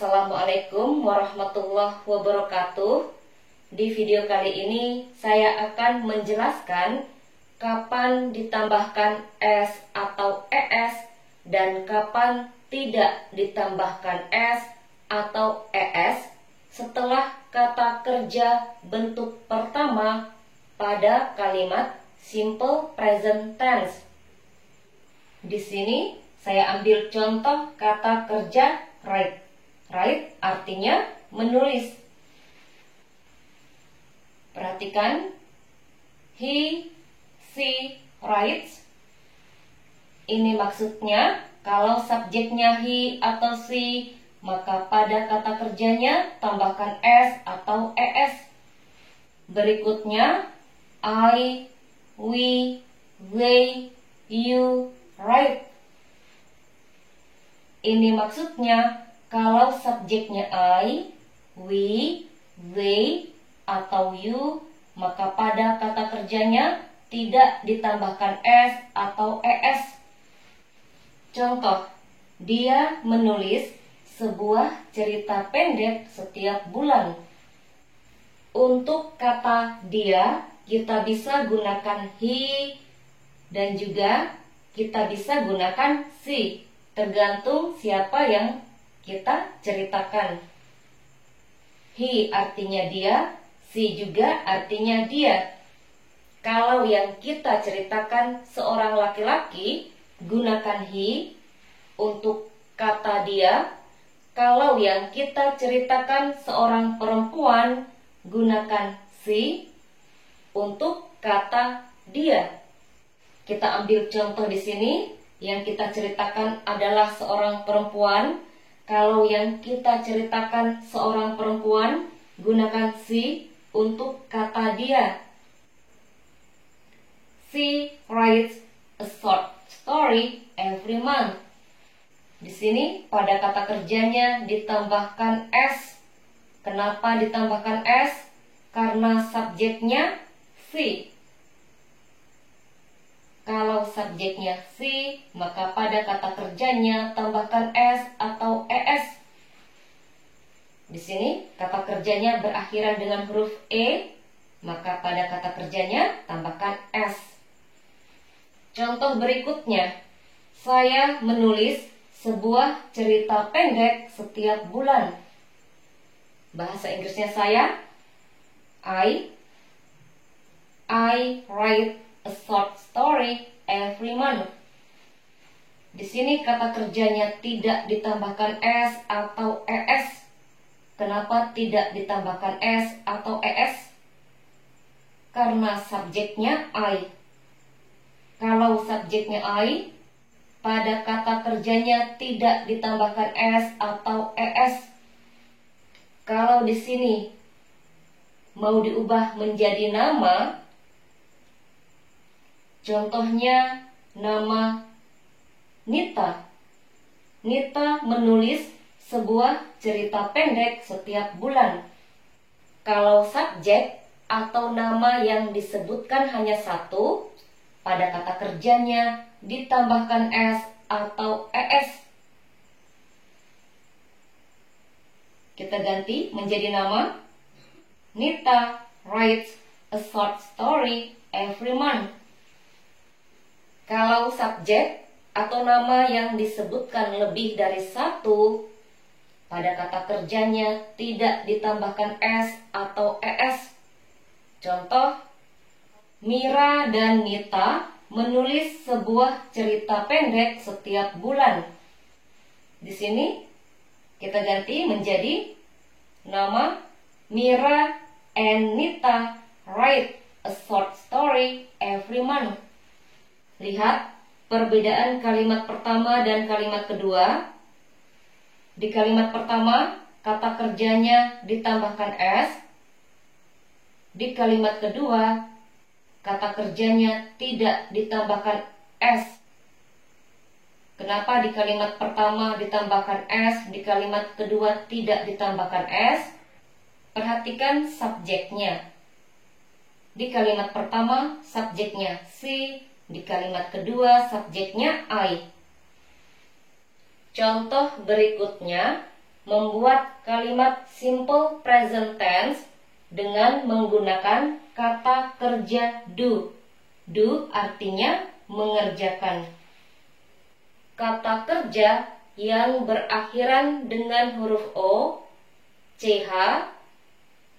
Assalamualaikum warahmatullahi wabarakatuh. Di video kali ini saya akan menjelaskan kapan ditambahkan S atau ES dan kapan tidak ditambahkan S atau ES setelah kata kerja bentuk pertama pada kalimat simple present tense. Di sini saya ambil contoh kata kerja write. Write artinya menulis. Perhatikan, he, she writes. Ini maksudnya kalau subjeknya he atau she, maka pada kata kerjanya tambahkan S atau ES. Berikutnya, I, we, they, you write. Ini maksudnya kalau subjeknya I, we, they, atau you, maka pada kata kerjanya tidak ditambahkan S atau ES. Contoh, dia menulis sebuah cerita pendek setiap bulan. Untuk kata dia, kita bisa gunakan he dan juga kita bisa gunakan she, tergantung siapa yang kita ceritakan. He artinya dia, she juga artinya dia. Kalau yang kita ceritakan seorang laki-laki, gunakan he untuk kata dia. Kalau yang kita ceritakan seorang perempuan, gunakan she untuk kata dia. Kita ambil contoh di sini. Yang kita ceritakan adalah seorang perempuan. Kalau yang kita ceritakan seorang perempuan, gunakan she untuk kata dia. She writes a short story every month. Di sini pada kata kerjanya ditambahkan S. Kenapa ditambahkan S? Karena subjeknya she. Kalau subjeknya she, maka pada kata kerjanya tambahkan S atau ES. Di sini kata kerjanya berakhiran dengan huruf E, maka pada kata kerjanya tambahkan S. Contoh berikutnya, saya menulis sebuah cerita pendek setiap bulan. Bahasa Inggrisnya saya, I write a short story every month. Di sini kata kerjanya tidak ditambahkan S atau ES. Kenapa tidak ditambahkan S atau ES? Karena subjeknya I. Kalau subjeknya I, pada kata kerjanya tidak ditambahkan S atau ES. Kalau di sini mau diubah menjadi nama, contohnya nama Nita. Nita menulis sebuah cerita pendek setiap bulan. Kalau subjek atau nama yang disebutkan hanya satu, pada kata kerjanya ditambahkan S atau ES. Kita ganti menjadi nama. Nita writes a short story every month. Kalau subjek atau nama yang disebutkan lebih dari satu, pada kata kerjanya tidak ditambahkan S atau ES. Contoh, Mira dan Nita menulis sebuah cerita pendek setiap bulan. Di sini kita ganti menjadi nama Mira and Nita write a short story every month. Lihat perbedaan kalimat pertama dan kalimat kedua. Di kalimat pertama, kata kerjanya ditambahkan S. Di kalimat kedua, kata kerjanya tidak ditambahkan S. Kenapa di kalimat pertama ditambahkan S, di kalimat kedua tidak ditambahkan S? Perhatikan subjeknya. Di kalimat pertama, subjeknya she. Di kalimat kedua, subjeknya I. Contoh berikutnya, membuat kalimat simple present tense dengan menggunakan kata kerja do. Do artinya mengerjakan. Kata kerja yang berakhiran dengan huruf O, CH,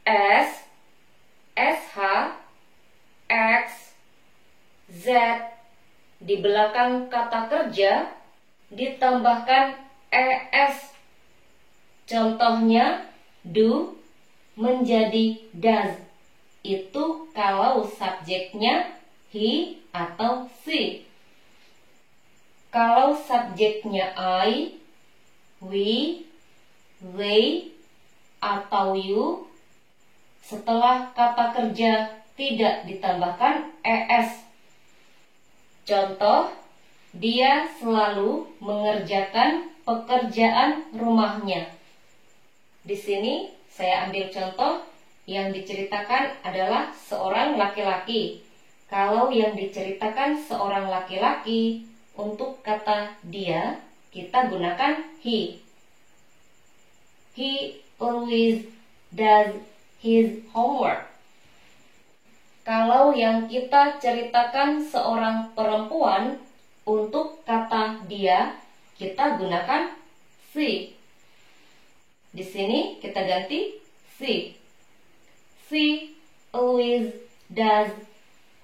S, SH, X, Z di belakang kata kerja ditambahkan ES. Contohnya do menjadi does. Itu kalau subjeknya he atau she. Kalau subjeknya I, we, they, atau you, setelah kata kerja tidak ditambahkan ES. Contoh, dia selalu mengerjakan pekerjaan rumahnya. Di sini saya ambil contoh yang diceritakan adalah seorang laki-laki. Kalau yang diceritakan seorang laki-laki, untuk kata dia, kita gunakan he. He always does his homework. Kalau yang kita ceritakan seorang perempuan, untuk kata dia, kita gunakan she. Di sini kita ganti she. She always does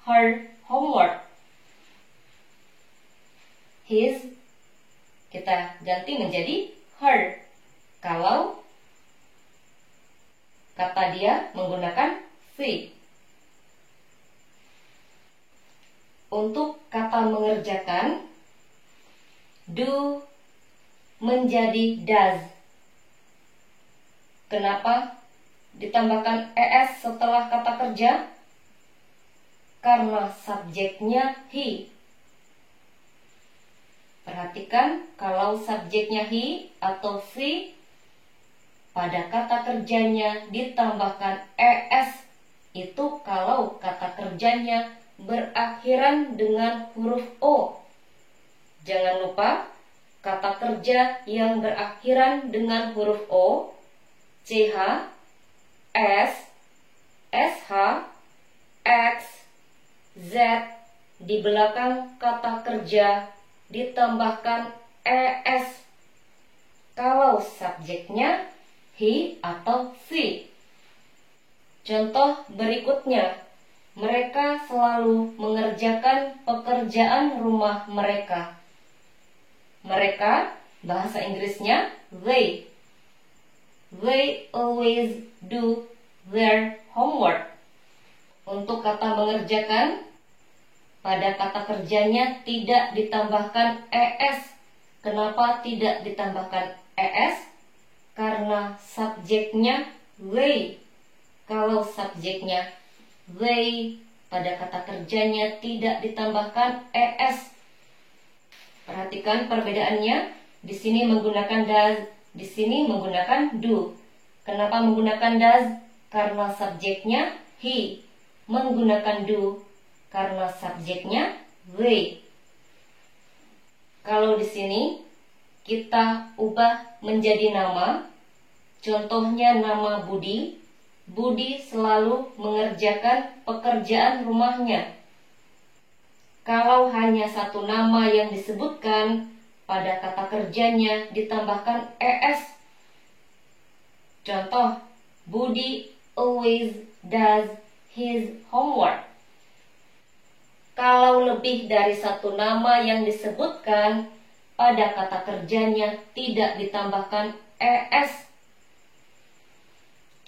her homework. His kita ganti menjadi her. Kalau kata dia menggunakan she. Untuk kata mengerjakan, do menjadi does. Kenapa ditambahkan ES setelah kata kerja? Karena subjeknya he. Perhatikan, kalau subjeknya he atau she, pada kata kerjanya ditambahkan ES. Itu kalau kata kerjanya berakhiran dengan huruf O. Jangan lupa, kata kerja yang berakhiran dengan huruf O, CH, S, SH, X, Z di belakang kata kerja ditambahkan ES. Kalau subjeknya he atau she. Contoh berikutnya, mereka selalu mengerjakan pekerjaan rumah mereka. Mereka, bahasa Inggrisnya they. They always do their homework. Untuk kata mengerjakan, pada kata kerjanya tidak ditambahkan ES. Kenapa tidak ditambahkan ES? Karena subjeknya they. Kalau subjeknya they, pada kata kerjanya tidak ditambahkan ES. Perhatikan perbedaannya. Di sini menggunakan does, di sini menggunakan do. Kenapa menggunakan does? Karena subjeknya he. Menggunakan do karena subjeknya they. Kalau di sini kita ubah menjadi nama. Contohnya nama Budi. Budi selalu mengerjakan pekerjaan rumahnya. Kalau hanya satu nama yang disebutkan, pada kata kerjanya ditambahkan ES. Contoh, Budi always does his homework. Kalau lebih dari satu nama yang disebutkan, pada kata kerjanya tidak ditambahkan ES.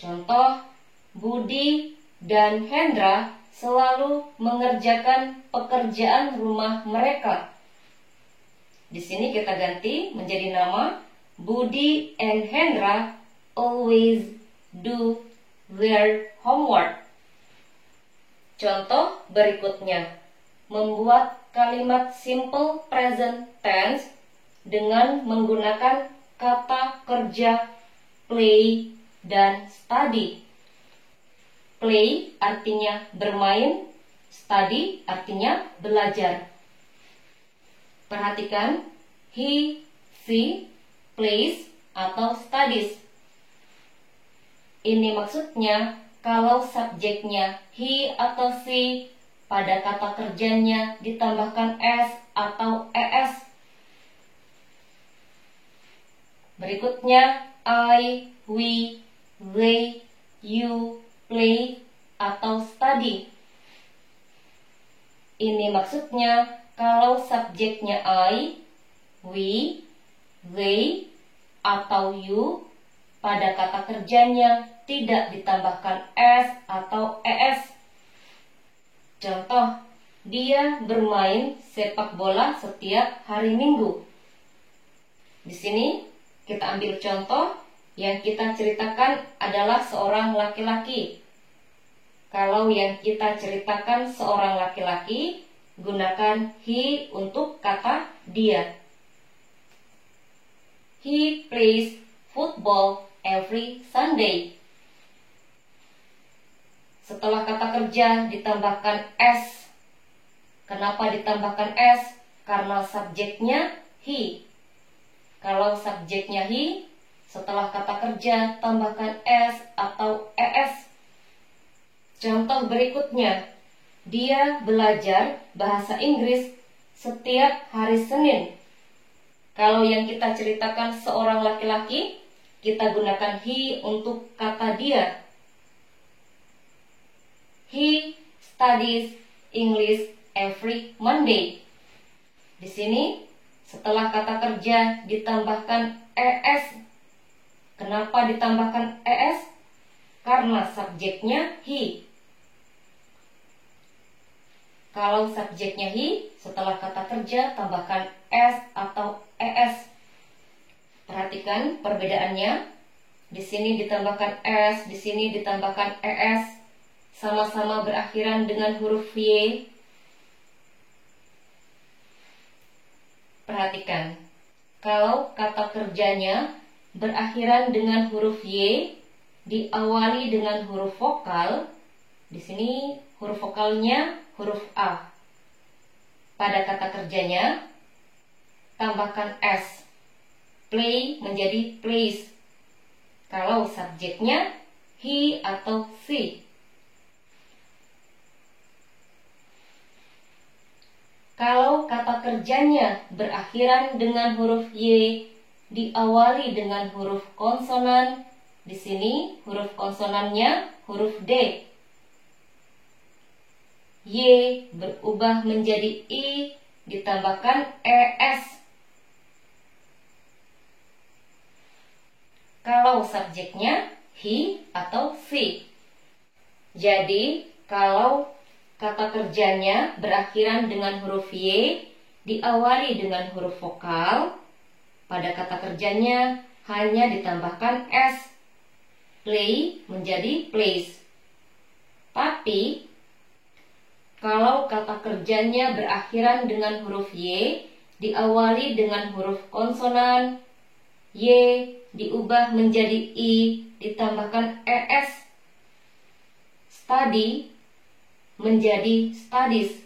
Contoh, Budi dan Hendra selalu mengerjakan pekerjaan rumah mereka. Di sini kita ganti menjadi nama, Budi and Hendra always do their homework. Contoh berikutnya, membuat kalimat simple present tense dengan menggunakan kata kerja play dan study. Play artinya bermain, study artinya belajar. Perhatikan, he, she, plays atau studies. Ini maksudnya kalau subjeknya he atau she, pada kata kerjanya ditambahkan s atau es. Berikutnya I, we, they, you, play, atau study. Ini maksudnya kalau subjeknya I, we, they, atau you, pada kata kerjanya tidak ditambahkan s atau es. Contoh, dia bermain sepak bola setiap hari Minggu. Di sini kita ambil contoh yang kita ceritakan adalah seorang laki-laki. Kalau yang kita ceritakan seorang laki-laki, gunakan he untuk kata dia. He plays football every Sunday. Setelah kata kerja ditambahkan s. Kenapa ditambahkan s? Karena subjeknya he. Kalau subjeknya he, setelah kata kerja tambahkan s atau es. Contoh berikutnya, dia belajar bahasa Inggris setiap hari Senin. Kalau yang kita ceritakan seorang laki-laki, kita gunakan he untuk kata dia. He studies English every Monday. Di sini, setelah kata kerja ditambahkan es. Kenapa ditambahkan es? Karena subjeknya he. Kalau subjeknya he, setelah kata kerja tambahkan s atau es. Perhatikan perbedaannya. Di sini ditambahkan s, di sini ditambahkan es. Sama-sama berakhiran dengan huruf y. Perhatikan. Kalau kata kerjanya berakhiran dengan huruf y, diawali dengan huruf vokal. Di sini huruf vokalnya huruf A. Pada kata kerjanya, tambahkan S. Play menjadi plays. Kalau subjeknya he atau she. Kalau kata kerjanya berakhiran dengan huruf Y, diawali dengan huruf konsonan, di sini huruf konsonannya huruf D. Y berubah menjadi I, ditambahkan es. Kalau subjeknya he atau she. Jadi, kalau kata kerjanya berakhiran dengan huruf Y, diawali dengan huruf vokal, pada kata kerjanya hanya ditambahkan S. Play menjadi plays. Tapi, kalau kata kerjanya berakhiran dengan huruf Y, diawali dengan huruf konsonan, Y diubah menjadi I, ditambahkan es. Study menjadi studies.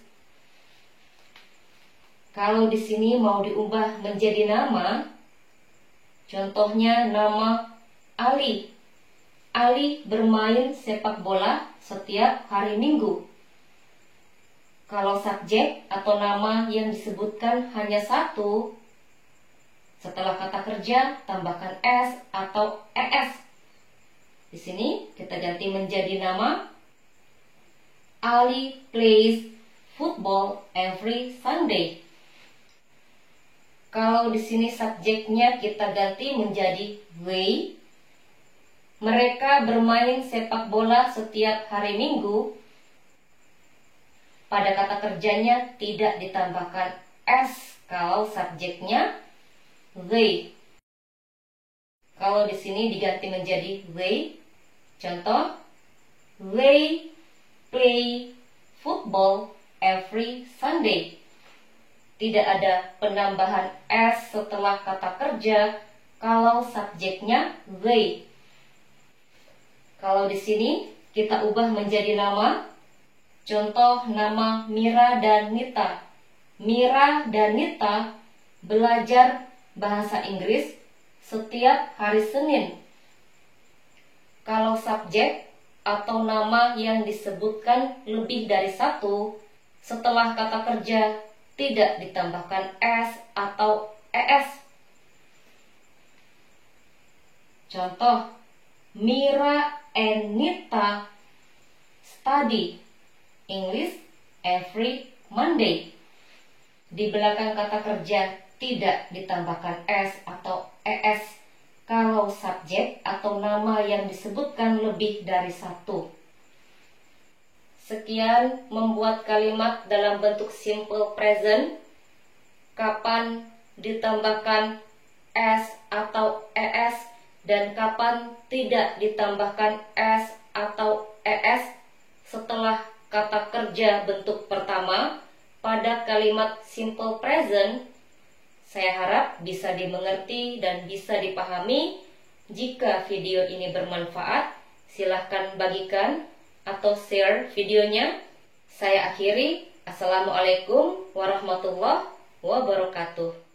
Kalau di sini mau diubah menjadi nama, contohnya nama Ali. Ali bermain sepak bola setiap hari Minggu. Kalau subjek atau nama yang disebutkan hanya satu, setelah kata kerja tambahkan s atau es. Di sini kita ganti menjadi nama. Ali plays football every Sunday. Kalau di sini subjeknya kita ganti menjadi they. Mereka bermain sepak bola setiap hari Minggu. Pada kata kerjanya tidak ditambahkan s kalau subjeknya they. Kalau di sini diganti menjadi they. Contoh, they play football every Sunday. Tidak ada penambahan s setelah kata kerja kalau subjeknya they. Kalau di sini kita ubah menjadi nama. Contoh nama Mira dan Nita. Mira dan Nita belajar bahasa Inggris setiap hari Senin. Kalau subjek atau nama yang disebutkan lebih dari satu, setelah kata kerja tidak ditambahkan S atau ES. Contoh, Mira and Nita study English every Monday. Di belakang kata kerja tidak ditambahkan S atau ES kalau subjek atau nama yang disebutkan lebih dari satu. Sekian membuat kalimat dalam bentuk simple present. Kapan ditambahkan S atau ES dan kapan tidak ditambahkan S atau ES setelah kata kerja bentuk pertama pada kalimat simple present. Saya harap bisa dimengerti dan bisa dipahami. Jika video ini bermanfaat, silahkan bagikan atau share videonya. Saya akhiri. Assalamualaikum warahmatullahi wabarakatuh.